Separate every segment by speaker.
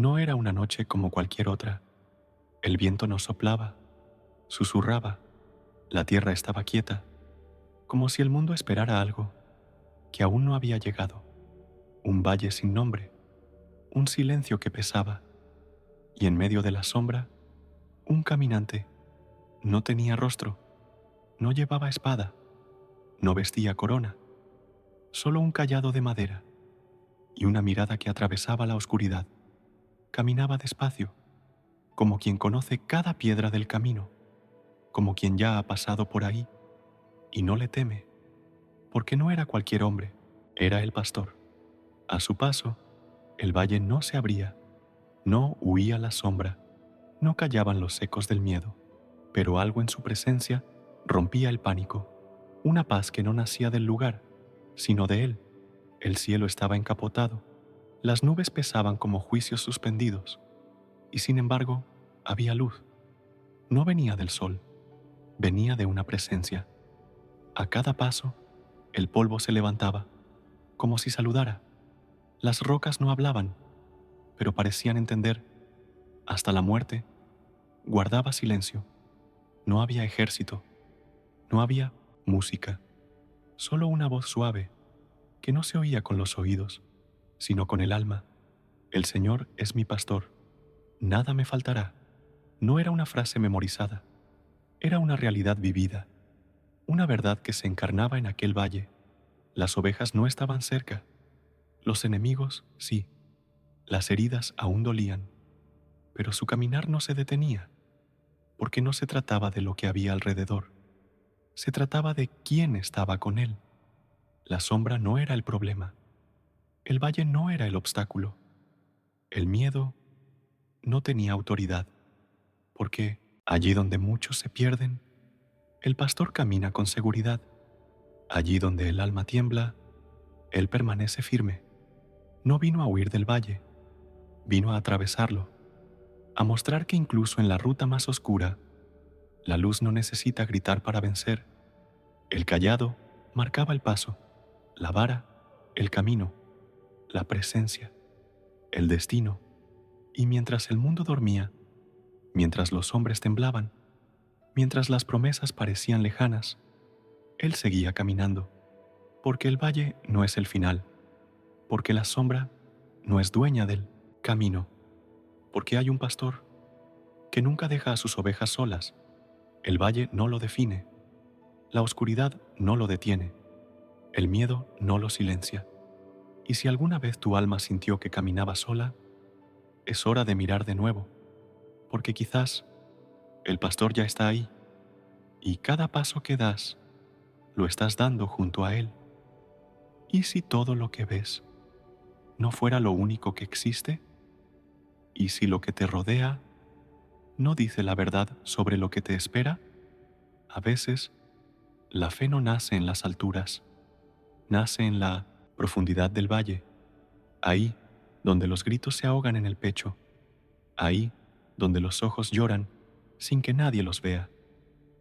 Speaker 1: No era una noche como cualquier otra. El viento no soplaba, susurraba, la tierra estaba quieta, como si el mundo esperara algo que aún no había llegado. Un valle sin nombre, un silencio que pesaba, y en medio de la sombra, un caminante. No tenía rostro, no llevaba espada, no vestía corona, solo un cayado de madera y una mirada que atravesaba la oscuridad. Caminaba despacio, como quien conoce cada piedra del camino, como quien ya ha pasado por ahí y no le teme, porque no era cualquier hombre, era el pastor. A su paso, el valle no se abría, no huía la sombra, no callaban los ecos del miedo, pero algo en su presencia rompía el pánico, una paz que no nacía del lugar, sino de él. El cielo estaba encapotado, las nubes pesaban como juicios suspendidos, y sin embargo había luz. No venía del sol, venía de una presencia. A cada paso, el polvo se levantaba, como si saludara. Las rocas no hablaban, pero parecían entender. Hasta la muerte guardaba silencio. No había ejército, no había música, solo una voz suave que no se oía con los oídos, sino con el alma. El Señor es mi pastor, nada me faltará. No era una frase memorizada, era una realidad vivida, una verdad que se encarnaba en aquel valle. Las ovejas no estaban cerca, los enemigos sí, las heridas aún dolían, pero su caminar no se detenía, porque no se trataba de lo que había alrededor, se trataba de quién estaba con él. La sombra no era el problema, el valle no era el obstáculo, el miedo no tenía autoridad, porque allí donde muchos se pierden, el pastor camina con seguridad. Allí donde el alma tiembla, él permanece firme. No vino a huir del valle, vino a atravesarlo, a mostrar que incluso en la ruta más oscura, la luz no necesita gritar para vencer. El cayado marcaba el paso, la vara, el camino, la presencia, el destino. Y mientras el mundo dormía, mientras los hombres temblaban, mientras las promesas parecían lejanas, él seguía caminando, porque el valle no es el final, porque la sombra no es dueña del camino, porque hay un pastor que nunca deja a sus ovejas solas. El valle no lo define, la oscuridad no lo detiene, el miedo no lo silencia. Y si alguna vez tu alma sintió que caminaba sola, es hora de mirar de nuevo, porque quizás el pastor ya está ahí, y cada paso que das, lo estás dando junto a él. ¿Y si todo lo que ves no fuera lo único que existe? ¿Y si lo que te rodea no dice la verdad sobre lo que te espera? A veces, la fe no nace en las alturas, nace en la profundidad del valle, ahí donde los gritos se ahogan en el pecho, ahí donde los ojos lloran sin que nadie los vea.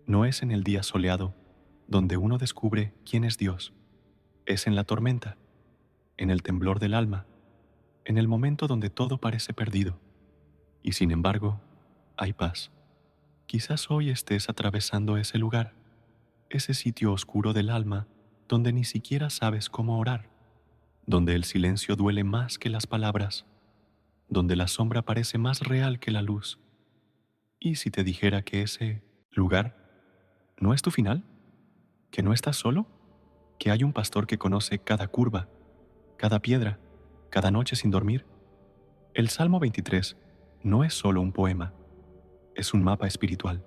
Speaker 1: No es en el día soleado donde uno descubre quién es Dios, es en la tormenta, en el temblor del alma, en el momento donde todo parece perdido, y sin embargo, hay paz. Quizás hoy estés atravesando ese lugar, ese sitio oscuro del alma donde ni siquiera sabes cómo orar, donde el silencio duele más que las palabras, donde la sombra parece más real que la luz. ¿Y si te dijera que ese lugar no es tu final? ¿Que no estás solo? ¿Que hay un pastor que conoce cada curva, cada piedra, cada noche sin dormir? El Salmo 23 no es solo un poema, es un mapa espiritual,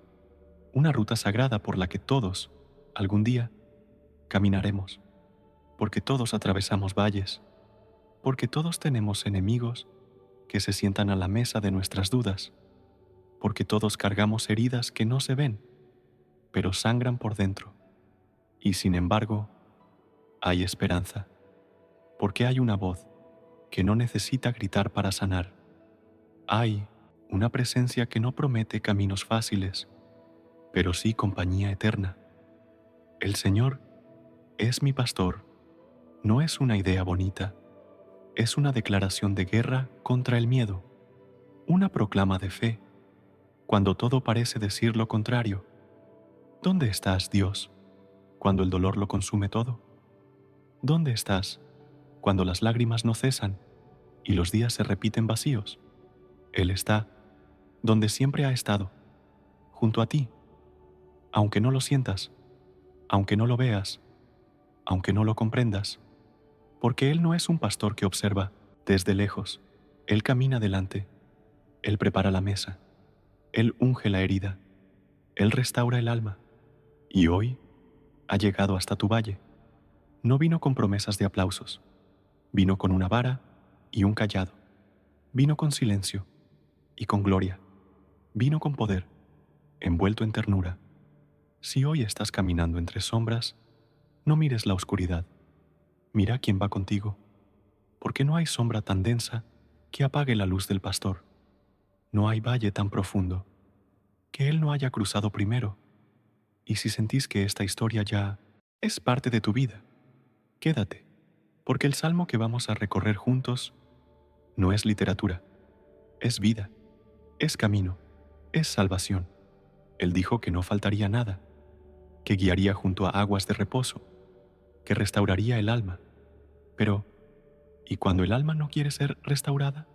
Speaker 1: una ruta sagrada por la que todos, algún día, caminaremos, porque todos atravesamos valles, porque todos tenemos enemigos que se sientan a la mesa de nuestras dudas, porque todos cargamos heridas que no se ven, pero sangran por dentro, y sin embargo, hay esperanza, porque hay una voz que no necesita gritar para sanar. Hay una presencia que no promete caminos fáciles, pero sí compañía eterna. El Señor es mi pastor, no es una idea bonita, es una declaración de guerra contra el miedo. una proclama de fe, cuando todo parece decir lo contrario. ¿Dónde estás, Dios, cuando el dolor lo consume todo? ¿Dónde estás cuando las lágrimas no cesan y los días se repiten vacíos? Él está donde siempre ha estado, junto a ti, aunque no lo sientas, aunque no lo veas, aunque no lo comprendas, porque Él no es un pastor que observa desde lejos. Él camina delante, Él prepara la mesa, Él unge la herida, Él restaura el alma, y hoy ha llegado hasta tu valle. No vino con promesas de aplausos, vino con una vara y un cayado, vino con silencio y con gloria, vino con poder, envuelto en ternura. Si hoy estás caminando entre sombras, no mires la oscuridad, mira quién va contigo, porque no hay sombra tan densa que apague la luz del pastor, no hay valle tan profundo que él no haya cruzado primero, y si sentís que esta historia ya es parte de tu vida, quédate, porque el salmo que vamos a recorrer juntos no es literatura, es vida, es camino, es salvación. Él dijo que no faltaría nada, que guiaría junto a aguas de reposo, que restauraría el alma. Pero, ¿y cuando el alma no quiere ser restaurada?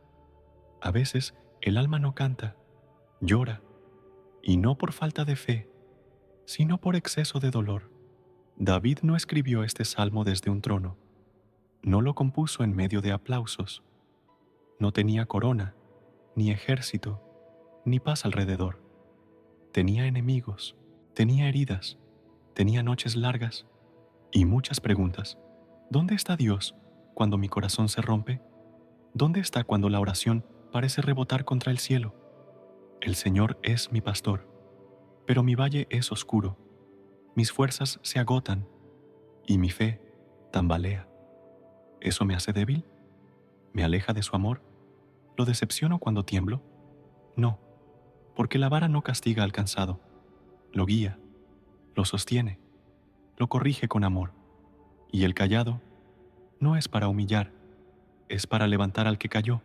Speaker 1: A veces el alma no canta, llora, y no por falta de fe, sino por exceso de dolor. David no escribió este salmo desde un trono, no lo compuso en medio de aplausos, no tenía corona, ni ejército, ni paz alrededor. Tenía enemigos, tenía heridas, tenía noches largas y muchas preguntas. ¿Dónde está Dios cuando mi corazón se rompe? ¿Dónde está cuando la oración parece rebotar contra el cielo? El Señor es mi pastor, pero mi valle es oscuro, mis fuerzas se agotan y mi fe tambalea. ¿Eso me hace débil? ¿Me aleja de su amor? ¿Lo decepciono cuando tiemblo? No, porque la vara no castiga al cansado, lo guía, lo sostiene, lo corrige con amor, y el cayado no es para humillar, es para levantar al que cayó.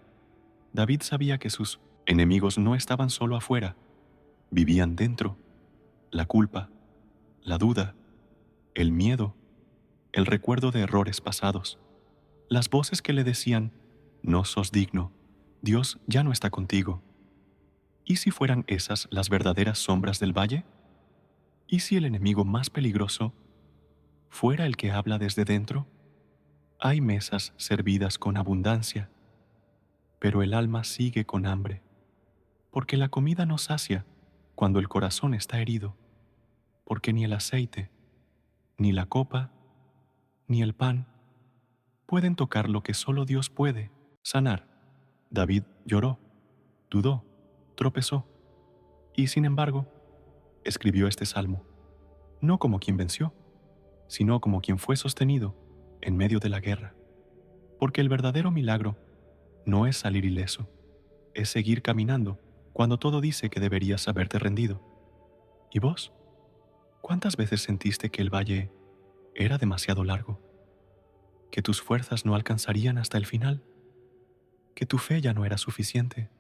Speaker 1: David sabía que sus enemigos no estaban solo afuera, vivían dentro. La culpa, la duda, el miedo, el recuerdo de errores pasados, las voces que le decían, no sos digno, Dios ya no está contigo. ¿Y si fueran esas las verdaderas sombras del valle? ¿Y si el enemigo más peligroso fuera el que habla desde dentro? Hay mesas servidas con abundancia, pero el alma sigue con hambre, porque la comida no sacia cuando el corazón está herido, porque ni el aceite, ni la copa, ni el pan pueden tocar lo que solo Dios puede sanar. David lloró, dudó, tropezó, y sin embargo, escribió este salmo, no como quien venció, sino como quien fue sostenido en medio de la guerra, porque el verdadero milagro no es salir ileso, es seguir caminando cuando todo dice que deberías haberte rendido. ¿Y vos? ¿Cuántas veces sentiste que el valle era demasiado largo? ¿Que tus fuerzas no alcanzarían hasta el final? ¿Que tu fe ya no era suficiente?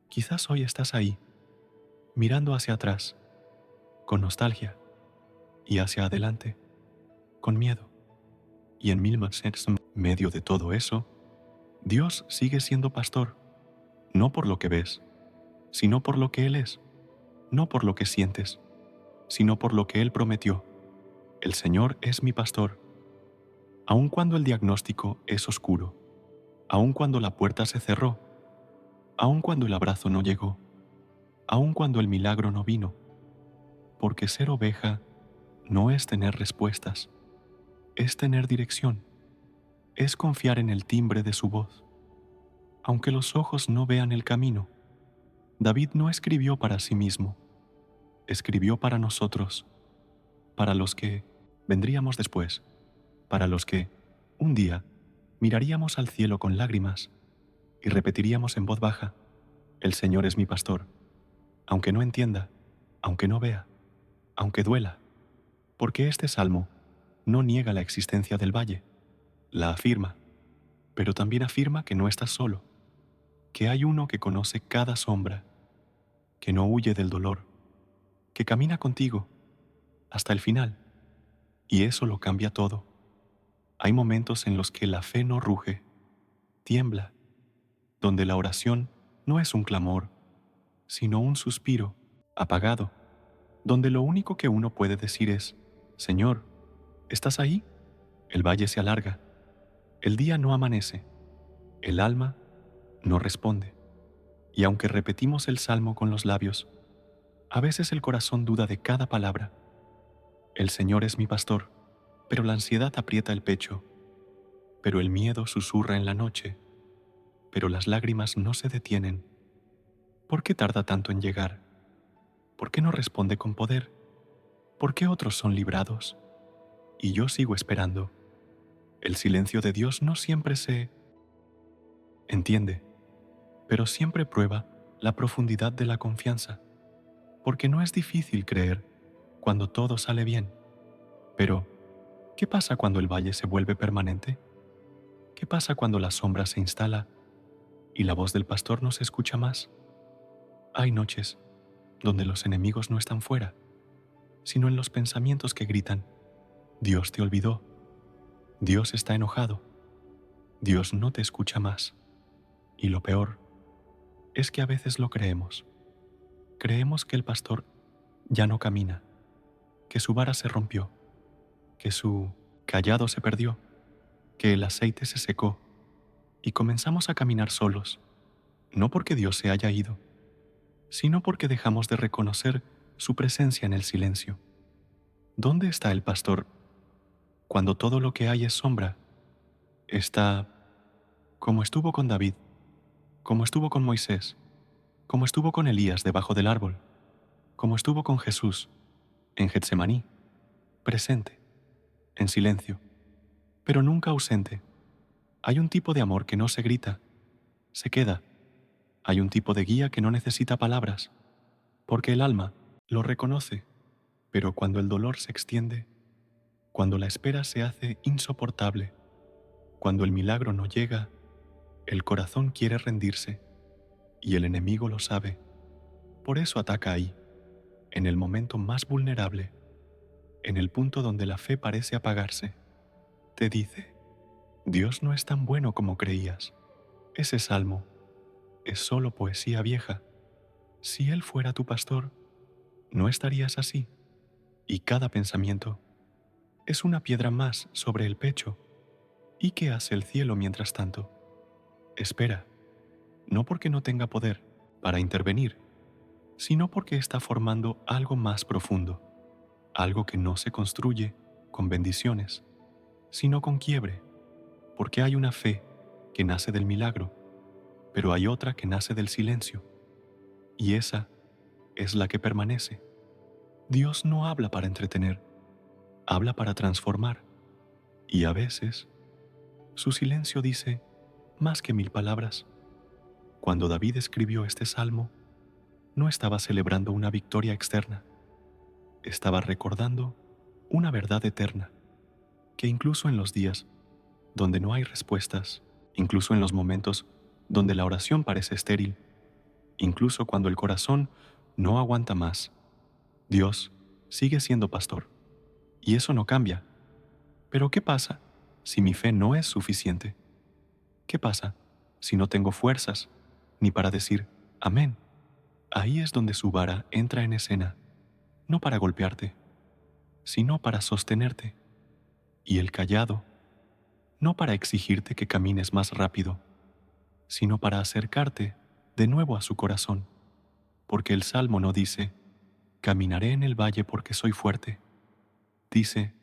Speaker 1: Quizás hoy estás ahí, mirando hacia atrás, con nostalgia, y hacia adelante, con miedo. Y en medio de todo eso, Dios sigue siendo pastor, no por lo que ves, sino por lo que Él es, no por lo que sientes, sino por lo que Él prometió. El Señor es mi pastor. Aun cuando el diagnóstico es oscuro, aun cuando la puerta se cerró, aun cuando el abrazo no llegó, aun cuando el milagro no vino, porque ser oveja no es tener respuestas, es tener dirección, es confiar en el timbre de su voz. Aunque los ojos no vean el camino, David no escribió para sí mismo, escribió para nosotros, para los que vendríamos después, para los que, un día, miraríamos al cielo con lágrimas y repetiríamos en voz baja, el Señor es mi pastor, aunque no entienda, aunque no vea, aunque duela, porque este salmo no niega la existencia del valle, la afirma, pero también afirma que no estás solo. que hay uno que conoce cada sombra, que no huye del dolor, que camina contigo hasta el final, y eso lo cambia todo. Hay momentos en los que la fe no ruge, tiembla, donde la oración no es un clamor, sino un suspiro apagado, donde lo único que uno puede decir es: Señor, ¿estás ahí? El valle se alarga, el día no amanece, el alma no responde, y aunque repetimos el salmo con los labios, a veces el corazón duda de cada palabra. El Señor es mi pastor, pero la ansiedad aprieta el pecho, pero el miedo susurra en la noche, pero las lágrimas no se detienen. ¿Por qué tarda tanto en llegar? ¿Por qué no responde con poder? ¿Por qué otros son librados y yo sigo esperando? El silencio de Dios no siempre se entiende, pero siempre prueba la profundidad de la confianza, porque no es difícil creer cuando todo sale bien. Pero, ¿qué pasa cuando el valle se vuelve permanente? ¿Qué pasa cuando la sombra se instala y la voz del pastor no se escucha más? Hay noches donde los enemigos no están fuera, sino en los pensamientos que gritan: Dios te olvidó, Dios está enojado, Dios no te escucha más. Y lo peor es que a veces lo creemos. Creemos que el pastor ya no camina, que su vara se rompió, que su cayado se perdió, que el aceite se secó, y comenzamos a caminar solos, no porque Dios se haya ido, sino porque dejamos de reconocer su presencia en el silencio. ¿Dónde está el pastor cuando todo lo que hay es sombra? Está como estuvo con David, como estuvo con Moisés, como estuvo con Elías debajo del árbol, como estuvo con Jesús en Getsemaní, presente, en silencio, pero nunca ausente. Hay un tipo de amor que no se grita, se queda. Hay un tipo de guía que no necesita palabras, porque el alma lo reconoce, pero cuando el dolor se extiende, cuando la espera se hace insoportable, cuando el milagro no llega, el corazón quiere rendirse, y el enemigo lo sabe. Por eso ataca ahí, en el momento más vulnerable, en el punto donde la fe parece apagarse. Te dice: Dios no es tan bueno como creías. Ese salmo es solo poesía vieja. Si Él fuera tu pastor, no estarías así. Y cada pensamiento es una piedra más sobre el pecho. ¿Y qué hace el cielo mientras tanto? Espera, no porque no tenga poder para intervenir, sino porque está formando algo más profundo, algo que no se construye con bendiciones, sino con quiebre, porque hay una fe que nace del milagro, pero hay otra que nace del silencio, y esa es la que permanece. Dios no habla para entretener, habla para transformar, y a veces su silencio dice más que 1000 palabras. Cuando David escribió este salmo, no estaba celebrando una victoria externa, estaba recordando una verdad eterna, que incluso en los días donde no hay respuestas, incluso en los momentos donde la oración parece estéril, incluso cuando el corazón no aguanta más, Dios sigue siendo pastor. Y eso no cambia. Pero ¿qué pasa si mi fe no es suficiente? ¿Qué pasa si no tengo fuerzas ni para decir amén? Ahí es donde su vara entra en escena, no para golpearte, sino para sostenerte, y el cayado, no para exigirte que camines más rápido, sino para acercarte de nuevo a su corazón, porque el Salmo no dice: caminaré en el valle porque soy fuerte. Dice: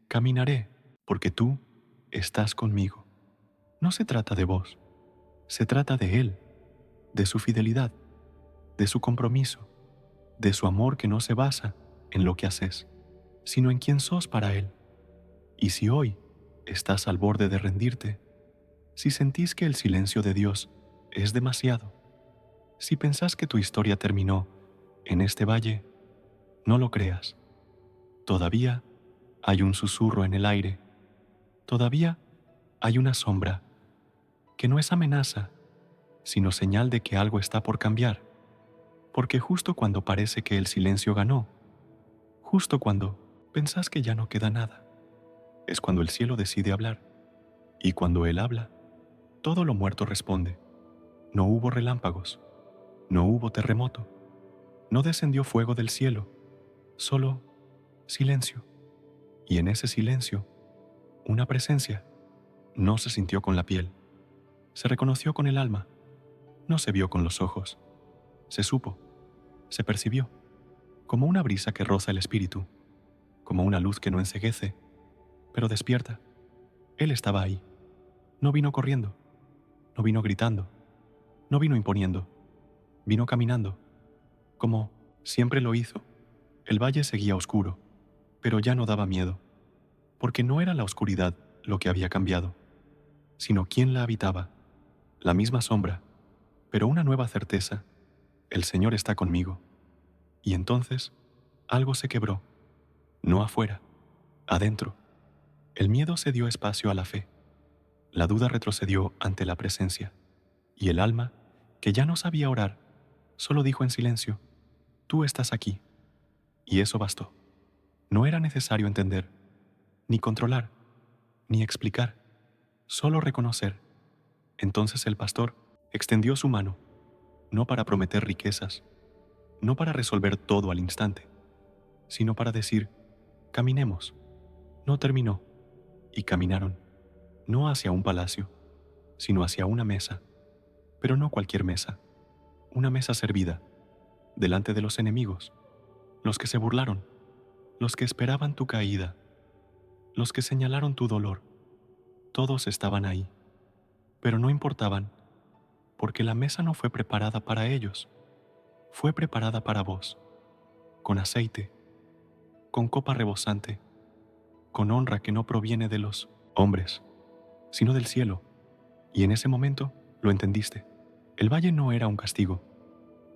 Speaker 1: caminaré porque tú estás conmigo. No se trata de vos, se trata de Él, de su fidelidad, de su compromiso, de su amor que no se basa en lo que haces, sino en quién sos para Él. Y si hoy estás al borde de rendirte, si sentís que el silencio de Dios es demasiado, si pensás que tu historia terminó en este valle, no lo creas. Todavía hay un susurro en el aire, todavía hay una sombra que no es amenaza, sino señal de que algo está por cambiar, porque justo cuando parece que el silencio ganó, justo cuando pensás que ya no queda nada, es cuando el cielo decide hablar, y cuando él habla, todo lo muerto responde. No hubo relámpagos, no hubo terremoto, no descendió fuego del cielo, solo silencio. Y en ese silencio, una presencia no se sintió con la piel, se reconoció con el alma, no se vio con los ojos, se supo, se percibió, como una brisa que roza el espíritu, como una luz que no enceguece, pero despierta. Él estaba ahí, no vino corriendo, no vino gritando, no vino imponiendo, vino caminando, como siempre lo hizo. El valle seguía oscuro, pero ya no daba miedo, porque no era la oscuridad lo que había cambiado, sino quién la habitaba, la misma sombra, pero una nueva certeza: el Señor está conmigo. Y entonces algo se quebró, no afuera, adentro. El miedo cedió espacio a la fe, la duda retrocedió ante la presencia, y el alma, que ya no sabía orar, solo dijo en silencio: tú estás aquí. Y eso bastó. No era necesario entender, ni controlar, ni explicar, solo reconocer. Entonces el pastor extendió su mano, no para prometer riquezas, no para resolver todo al instante, sino para decir: caminemos. No terminó, y caminaron, no hacia un palacio, sino hacia una mesa, pero no cualquier mesa, una mesa servida, delante de los enemigos, los que se burlaron, los que esperaban tu caída, los que señalaron tu dolor. Todos estaban ahí, pero no importaban, porque la mesa no fue preparada para ellos, fue preparada para vos, con aceite, con copa rebosante, con honra que no proviene de los hombres, sino del cielo. Y en ese momento lo entendiste. El valle no era un castigo,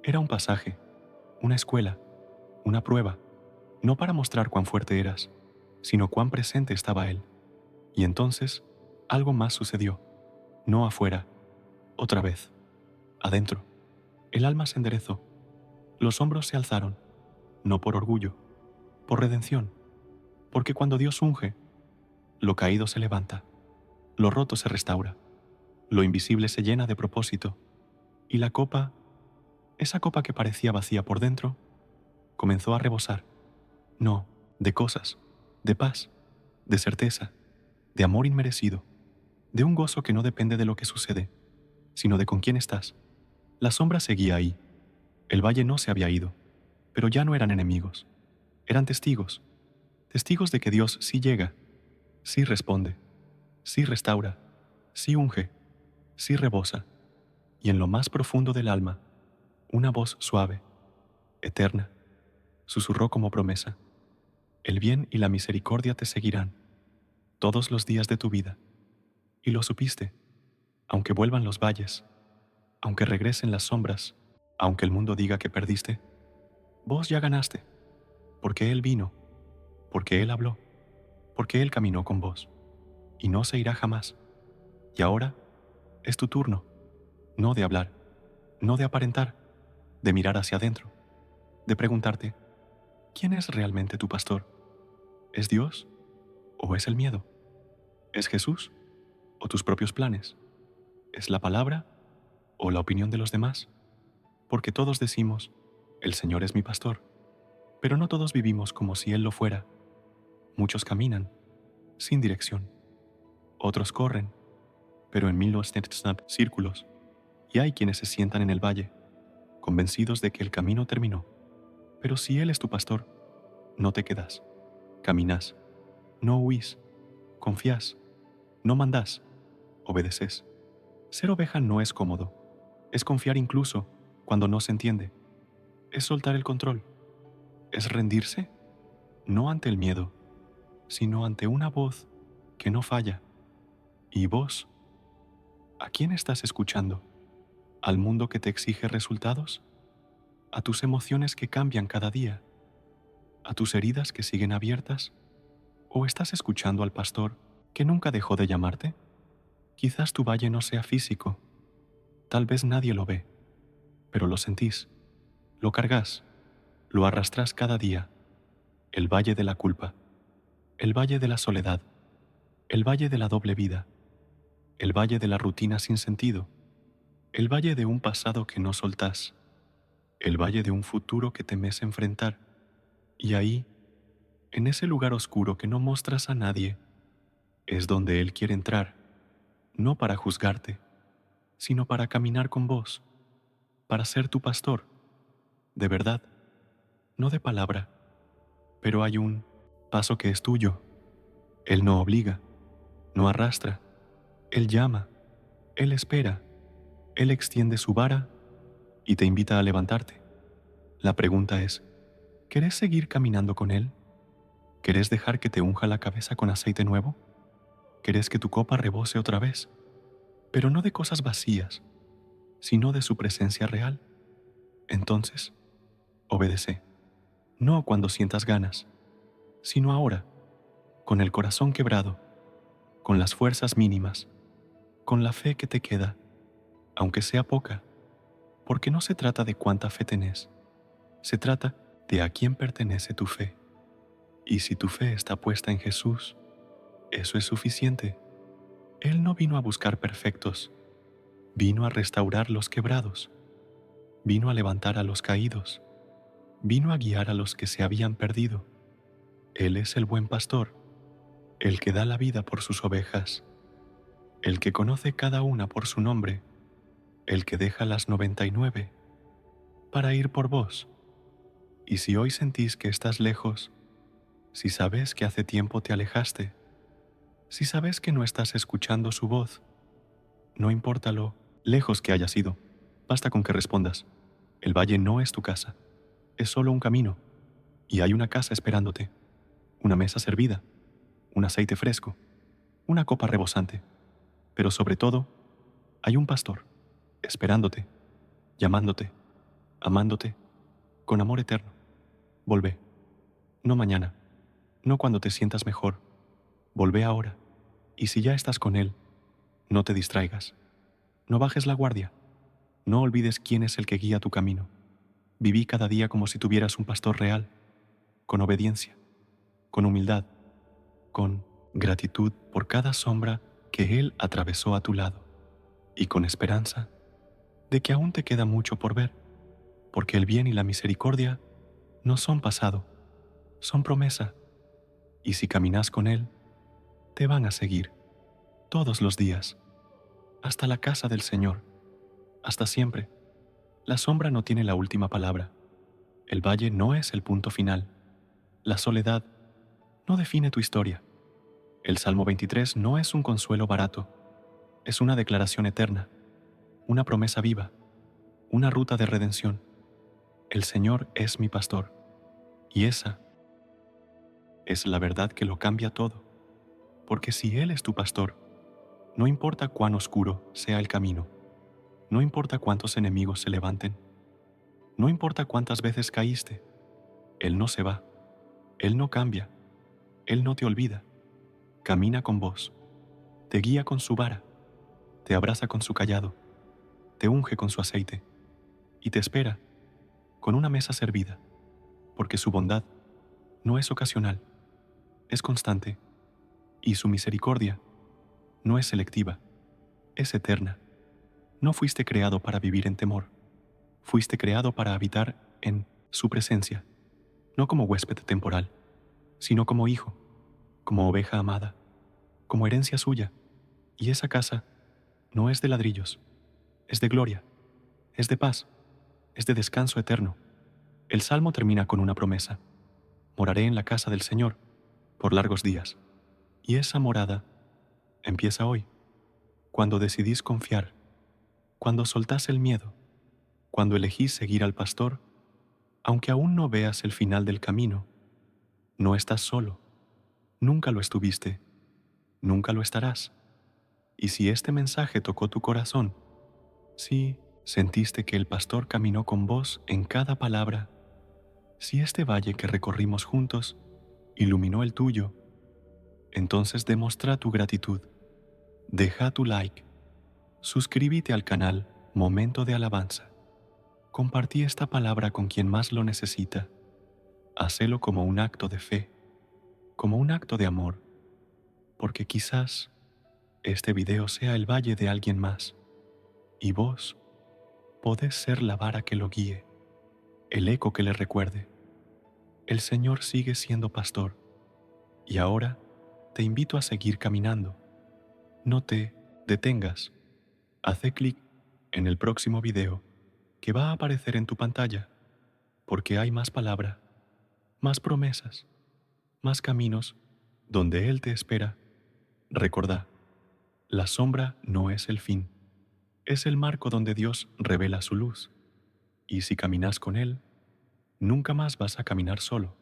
Speaker 1: era un pasaje, una escuela, una prueba, no para mostrar cuán fuerte eras, sino cuán presente estaba Él. Y entonces algo más sucedió, no afuera, otra vez, adentro. El alma se enderezó, los hombros se alzaron, no por orgullo, por redención, porque cuando Dios unge, lo caído se levanta, lo roto se restaura, lo invisible se llena de propósito, y la copa, esa copa que parecía vacía por dentro, comenzó a rebosar, no, de cosas, de paz, de certeza, de amor inmerecido, de un gozo que no depende de lo que sucede, sino de con quién estás. La sombra seguía ahí, el valle no se había ido, pero ya no eran enemigos, eran testigos, testigos de que Dios sí llega, sí responde, sí restaura, sí unge, sí rebosa, y en lo más profundo del alma, una voz suave, eterna, susurró como promesa: el bien y la misericordia te seguirán todos los días de tu vida. Y lo supiste, aunque vuelvan los valles, aunque regresen las sombras, aunque el mundo diga que perdiste, vos ya ganaste, porque Él vino, porque Él habló, porque Él caminó con vos, y no se irá jamás. Y ahora es tu turno, no de hablar, no de aparentar, de mirar hacia adentro, de preguntarte: ¿quién es realmente tu pastor? ¿Es Dios o es el miedo? ¿Es Jesús o tus propios planes? ¿Es la palabra o la opinión de los demás? Porque todos decimos: el Señor es mi pastor, pero no todos vivimos como si Él lo fuera. Muchos caminan, sin dirección. Otros corren, pero en círculos. Y hay quienes se sientan en el valle, convencidos de que el camino terminó. Pero si Él es tu pastor, no te quedas, caminás, no huís, confías, no mandás, obedeces. Ser oveja no es cómodo, es confiar incluso cuando no se entiende, es soltar el control, es rendirse, no ante el miedo, sino ante una voz que no falla. ¿Y vos? ¿A quién estás escuchando? ¿Al mundo que te exige resultados? ¿A tus emociones que cambian cada día? ¿A tus heridas que siguen abiertas? ¿O estás escuchando al pastor que nunca dejó de llamarte? Quizás tu valle no sea físico, Tal vez nadie lo ve, pero lo sentís, lo cargas, lo arrastras cada día. El valle de la culpa, el valle de la soledad, el valle de la doble vida, el valle de la rutina sin sentido, el valle de un pasado que no soltás, el valle de un futuro que temes enfrentar. Y ahí, en ese lugar oscuro que no mostras a nadie, es donde Él quiere entrar, no para juzgarte, sino para caminar con vos, para ser tu pastor, de verdad, no de palabra, pero hay un paso que es tuyo. Él no obliga, no arrastra, Él llama, Él espera, Él extiende su vara y te invita a levantarte. La pregunta es, ¿querés seguir caminando con Él? ¿Querés dejar que te unja la cabeza con aceite nuevo? ¿Querés que tu copa rebose otra vez? Pero no de cosas vacías, sino de su presencia real. Entonces, obedece, no cuando sientas ganas, sino ahora, con el corazón quebrado, con las fuerzas mínimas, con la fe que te queda, aunque sea poca, porque no se trata de cuánta fe tenés, se trata de a quién pertenece tu fe. Y si tu fe está puesta en Jesús, eso es suficiente. Él no vino a buscar perfectos, vino a restaurar los quebrados, vino a levantar a los caídos, vino a guiar a los que se habían perdido. Él es el buen pastor, el que da la vida por sus ovejas, el que conoce cada una por su nombre, el que deja las 99 para ir por vos. Y si hoy sentís que estás lejos, si sabes que hace tiempo te alejaste, si sabes que no estás escuchando su voz, no importa lo lejos que hayas ido, basta con que respondas: el valle no es tu casa, es solo un camino, y hay una casa esperándote, una mesa servida, un aceite fresco, una copa rebosante, pero sobre todo, hay un pastor esperándote, llamándote, amándote, con amor eterno. Volvé, no mañana, no cuando te sientas mejor, volvé ahora, y si ya estás con Él, no te distraigas, no bajes la guardia, no olvides quién es el que guía tu camino. Viví cada día como si tuvieras un pastor real, con obediencia, con humildad, con gratitud por cada sombra que Él atravesó a tu lado, y con esperanza de que aún te queda mucho por ver, porque el bien y la misericordia no son pasado, son promesa, y si caminas con Él, te van a seguir todos los días, hasta la casa del Señor, hasta siempre. La sombra no tiene la última palabra, el valle no es el punto final, la soledad no define tu historia. El Salmo 23 no es un consuelo barato, es una declaración eterna, una promesa viva, una ruta de redención. El Señor es mi pastor, y esa es la verdad que lo cambia todo, porque si Él es tu pastor, no importa cuán oscuro sea el camino, no importa cuántos enemigos se levanten, no importa cuántas veces caíste, Él no se va, Él no cambia, Él no te olvida, camina con vos, te guía con su vara, te abraza con su cayado, te unge con su aceite, y te espera con una mesa servida, porque su bondad no es ocasional, es constante, y su misericordia no es selectiva, es eterna. No fuiste creado para vivir en temor, fuiste creado para habitar en su presencia, no como huésped temporal, sino como hijo, como oveja amada, como herencia suya. Y esa casa no es de ladrillos, es de gloria, es de paz, es de descanso eterno. El Salmo termina con una promesa: moraré en la casa del Señor por largos días. Y esa morada empieza hoy, cuando decidís confiar, cuando soltás el miedo, cuando elegís seguir al pastor, aunque aún no veas el final del camino. No estás solo, nunca lo estuviste, nunca lo estarás. Y si este mensaje tocó tu corazón, si sentiste que el pastor caminó con vos en cada palabra, si este valle que recorrimos juntos iluminó el tuyo, entonces demuestra tu gratitud. Deja tu like, suscríbete al canal momento de alabanza. Compartí esta palabra con quien más lo necesita. Hacelo como un acto de fe, como un acto de amor, porque quizás este video sea el valle de alguien más, y vos podés ser la vara que lo guíe, el eco que le recuerde. El Señor sigue siendo pastor, y ahora te invito a seguir caminando. No te detengas. Haz clic en el próximo video que va a aparecer en tu pantalla, porque hay más palabra, más promesas, más caminos donde Él te espera. Recordá, la sombra no es el fin, es el marco donde Dios revela su luz, y si caminas con Él, nunca más vas a caminar solo.